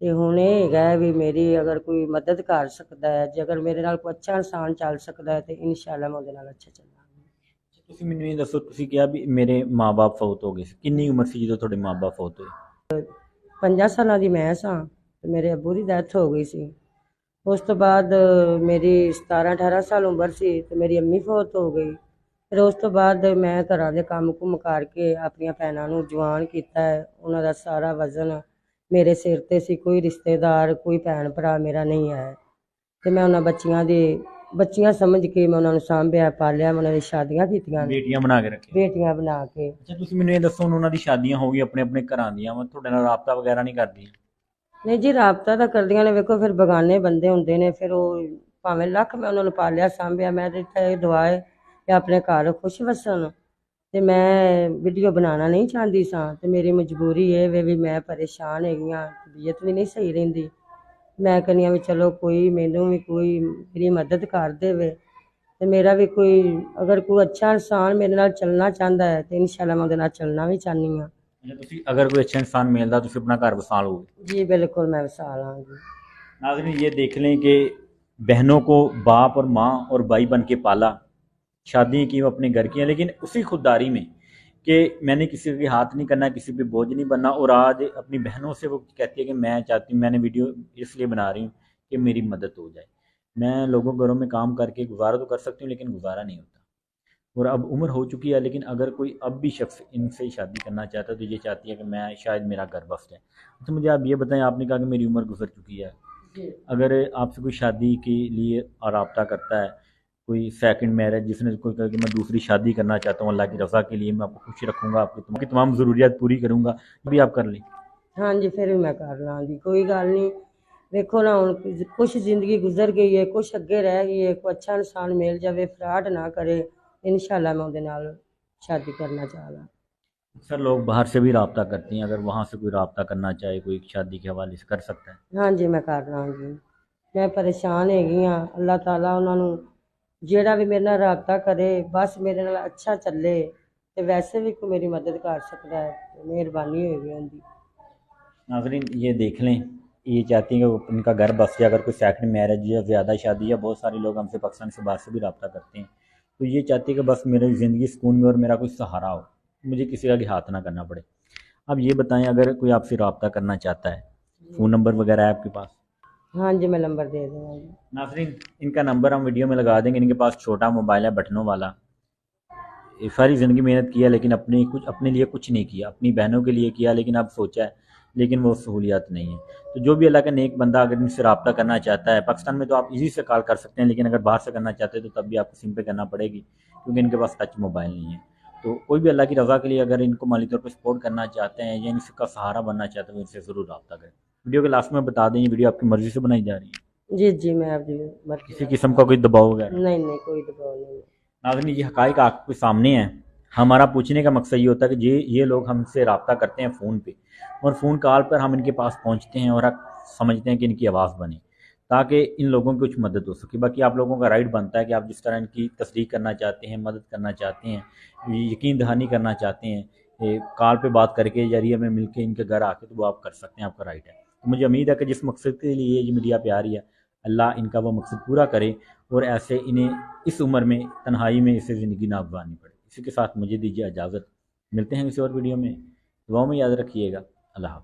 ਤੇ ਹੁਣ ਇਹ ਹੈਗਾ ਵੀ ਮੇਰੀ ਅਗਰ ਕੋਈ ਮਦਦ ਕਰ ਸਕਦਾ ਹੈ, ਜੇ ਅਗਰ ਮੇਰੇ ਨਾਲ ਕੋਈ ਅੱਛਾ ਇਨਸਾਨ ਚੱਲ ਸਕਦਾ ਹੈ ਤੇ ਇਨਸ਼ਾਅੱਲਾ ਮੈਂ ਉਹਦੇ ਨਾਲ ਅੱਛਾ ਚੱਲਾਂਗੀ। ਤੁਸੀਂ ਮੈਨੂੰ ਇਹ ਦੱਸੋ, ਤੁਸੀਂ ਕਿਹਾ ਵੀ ਮੇਰੇ ਮਾਂ-ਬਾਪ ਫੌਤ ਹੋ ਗਏ ਸੀ, ਕਿੰਨੀ ਉਮਰ ਸੀ ਜਦੋਂ ਤੁਹਾਡੇ ਮਾਂ-ਬਾਪ ਫੌਤ ਹੋਏ? 50 ਸਾਲਾਂ ਦੀ ਮੈਂ ਸਾਂ ਤੇ ਮੇਰੇ ਅੱਬੂ ਦੀ ਡੈਥ ਹੋ ਗਈ ਸੀ। ਉਸ ਤੋਂ ਬਾਅਦ ਮੇਰੀ 17-18 ਸਾਲ ਉਮਰ ਸੀ ਤੇ ਮੇਰੀ ਅੰਮੀ ਫੌਤ ਹੋ ਗਈ। ਫਿਰ ਉਸ ਤੋਂ ਬਾਅਦ ਮੈਂ ਘਰਾਂ ਦੇ ਕੰਮ ਕੁਮ ਕਰਕੇ ਆਪਣੀਆਂ ਭੈਣਾਂ ਨੂੰ ਜਵਾਨ ਕੀਤਾ ਹੈ। ਉਹਨਾਂ ਦਾ ਸਾਰਾ ਵਜ਼ਨ ਮੇਰੇ ਸਿਰ ਤੇ ਸੀ, ਕੋਈ ਰਿਸ਼ਤੇਦਾਰ ਕੋਈ ਭੈਣ ਭਰਾ ਮੇਰਾ ਨਹੀਂ ਹੈ ਤੇ ਮੈਂ ਉਹਨਾਂ ਬੱਚੀਆਂ ਸਮਝ ਕੇ ਮੈਂ ਉਹਨਾਂ ਨੂੰ ਸਾਂਭਿਆ ਪਾਲਿਆ, ਮੈਂ ਉਹਨਾਂ ਦੀ ਸ਼ਾਦੀਆਂ ਕੀਤੀਆਂ ਨੇ, ਬੇਟੀਆਂ ਬਣਾ ਕੇ ਰੱਖੀਆਂ? ਬੇਟੀਆਂ ਬਣਾ ਕੇ। ਅੱਛਾ, ਤੁਸੀਂ ਮੈਨੂੰ ਇਹ ਦੱਸੋ, ਹੁਣ ਉਹਨਾਂ ਦੀ ਸ਼ਾਦੀਆਂ ਹੋ ਗਈ, ਆਪਣੇ ਆਪਣੇ ਘਰਾਂ ਦੀਆਂ ਵਾ, ਤੁਹਾਡੇ ਨਾਲ ਰਾਬਤਾ ਵਗੈਰਾ ਨਹੀਂ ਕਰਦੀਆਂ? ਨਹੀਂ ਜੀ, ਰਾਬਤਾ ਤਾਂ ਕਰਦੀਆਂ ਨੇ, ਵੇਖੋ ਫਿਰ ਬਗਾਨੇ ਬੰਦੇ ਹੁੰਦੇ ਨੇ, ਫਿਰ ਉਹ ਭਾਵੇਂ ਲੱਖ ਮੈਂ ਉਹਨਾਂ ਨੂੰ ਪਾਲਿਆ ਸਾਂਭਿਆ, ਮੈਂ ਤਾਂ ਇਹ ਦੁਆ ਹੈ ਕਿ ਆਪਣੇ ਘਰ ਖੁਸ਼ ਵਸਣ। ਤੇ ਮੈਂ ਵੀਡੀਓ ਬਣਾਉਣਾ ਨਹੀਂ ਚਾਹੁੰਦੀ ਸਾਂ ਤੇ ਮੇਰੀ ਮਜਬੂਰੀ ਇਹ ਵੇ ਵੀ ਮੈਂ ਪਰੇਸ਼ਾਨ ਹੈਗੀ ਹਾਂ, ਤਬੀਅਤ ਵੀ ਨਹੀਂ ਸਹੀ ਰਹਿੰਦੀ। ਮੈਂ ਕਹਿੰਦੀ ਹਾਂ ਵੀ ਚਲੋ ਕੋਈ ਮੈਨੂੰ ਵੀ ਕੋਈ ਮੇਰੀ ਮਦਦ ਕਰ ਦੇਵੇ ਤੇ ਮੇਰਾ ਵੀ ਕੋਈ ਅਗਰ ਕੋਈ ਅੱਛਾ ਇਨਸਾਨ ਮੇਰੇ ਨਾਲ ਚੱਲਣਾ ਚਾਹੁੰਦਾ ਹੈ ਤੇ ਇਨਸ਼ਾਅੱਲਾ ਮੈਂ ਉਹਦੇ ਨਾਲ ਚੱਲਣਾ ਵੀ ਚਾਹੁੰਦੀ ਹਾਂ। ਅੱਛਾ, ਤੁਸੀਂ ਅਗਰ ਕੋਈ अच्छा इंसान मिलता ਤੁਸੀਂ अपना घर बसा लोगे? ਜੀ ਬਿਲकुल मैं वसा लाँगी। नाज़रीन, ये देख लें कि बहनों को बाप और माँ और भाई बन के पाला, शादी की वो अपने घर की हैं, लेकिन उसी खुददारी में कि मैंने किसी के हाथ नहीं करना, किसी पे बोझ नहीं बनना। और आज अपनी बहनों से वो कहती है कि मैं चाहती हूँ, मैंने वीडियो इसलिए बना रही हूँ कि मेरी मदद हो जाए। मैं लोगों के घरों में काम करके गुजारा तो कर सकती हूँ, लेकिन गुजारा नहीं होता। और अब उम्र हो चुकी है, लेकिन अगर कोई अब भी शख्स इनसे शादी करना चाहता है तो ये चाहती है कि मैं शायद मेरा घर बस जाए। तो मुझे आप ये बताएं, आपने कहा कि मेरी उम्र गुजर चुकी है, अगर आपसे कोई शादी के लिए रब्ता करता है, कोई सेकंड मैरिज, जिसने कोई कहा कि मैं दूसरी शादी करना चाहता हूँ अल्लाह की रज़ा के लिए, मैं आपको खुश रखूँगा, आपकी तमाम ज़रूरियात पूरी करूँगा, ये भी आप कर लें? हाँ जी, फिर भी मैं कर लाँगी, कोई गल नहीं। देखो ना हुण कुछ जिंदगी गुजर गई है, कुछ अगे रह गई है, कोई अच्छा इंसान मिल जाए, फ्रॉड ना करे, इंशाल्लाह मैं उहदे नाल शादी करना चाह रहा। अक्सर लोग बाहर से भी रब्ता करती हैं, अगर वहाँ से कोई रब्ता करना चाहे कोई शादी के हवाले से, कर सकता है? हाँ जी, मैं कर लाँगी। मैं परेशान हैगी हाँ, अल्लाह ताला उन्हां नूं ਜਿਹੜਾ ਵੀ ਮੇਰੇ ਨਾਲ ਰਾਬਤਾ ਕਰੇ ਬਸ ਮੇਰੇ ਨਾਲ ਅੱਛਾ ਚੱਲੇ ਤੇ वैसे भी कोई मेरी मदद कर सकता है तो मेहरबानी होगी उनकी। नाज़रीन, ये देख लें, ये चाहती हैं कि उनका घर बस जाए। अगर कोई सेकंड मैरिज या ज़्यादा शादी, या बहुत सारे लोग हमसे पाकिस्तान से बाहर से भी रब्ता करते हैं, तो ये चाहती है कि बस मेरी ज़िंदगी सुकून में और मेरा कोई सहारा हो, मुझे किसी का भी हाथ ना करना पड़े। अब ये बताएं, अगर कोई आपसे रब्ता करना चाहता है, फ़ोन नंबर वगैरह है आपके पास? हाँ जी, मैं नंबर दे दूँगी। नाज़रीन, इनका नंबर हम वीडियो में लगा देंगे। इनके पास छोटा मोबाइल है बटनों वाला। ये सारी ज़िंदगी मेहनत किया, लेकिन अपने लिए कुछ नहीं किया, अपनी बहनों के लिए किया, लेकिन अब सोचा है, लेकिन वो सहूलियत नहीं है। तो जो भी अल्लाह का नेक बंदा अगर इनसे रब्ता करना चाहता है, पाकिस्तान में तो आप इजी से कॉल कर सकते हैं, लेकिन अगर बाहर से करना चाहते हैं तो तब भी आपको सिम पे करना पड़ेगी, क्योंकि इनके पास टच मोबाइल नहीं है। तो कोई भी अल्लाह की रज़ा के लिए अगर इनको माली तौर पर सपोर्ट करना चाहते हैं या इनका सहारा बनना चाहते हैं, तो इनसे ज़रूर रब्ता करें। वीडियो के लास्ट में बता दें, ये वीडियो आपकी मर्ज़ी से बनाई जा रही है? जी जी, मैं आपकी मर्ज़ी। किसी किस्म का कोई दबाव वगैरह? नहीं नहीं, कोई दबाव नहीं। नाज़रीन, ये हक़ाइक़ आपके सामने है। हमारा पूछने का मकसद ये होता है कि ये लोग हमसे रब्ता करते हैं फ़ोन पे, और फ़ोन कॉल पर हम इनके पास पहुंचते हैं और समझते हैं कि इनकी आवाज़ बने, ताकि इन लोगों की कुछ मदद हो सके। बाकी आप लोगों का राइट बनता है कि आप जिस तरह इनकी तस्दीक करना चाहते हैं, मदद करना चाहते हैं, यकीन दहानी करना चाहते हैं, कॉल पे बात करके जरिए में मिल के इनके घर आके, तो वो आप कर सकते हैं, आपका राइट है। तो मुझे उम्मीद है कि जिस मकसद के लिए ये मीडिया पे आ रही है, अल्लाह इनका वो मकसद पूरा करे और ऐसे इन्हें इस उम्र में तन्हाई में इसे ज़िंदगी ना गुजारनी पड़े। इसी के साथ मुझे दीजिए इजाज़त, मिलते हैं किसी और वीडियो में। दुआओं में याद रखिएगा। अल्लाह हाफ़िज़।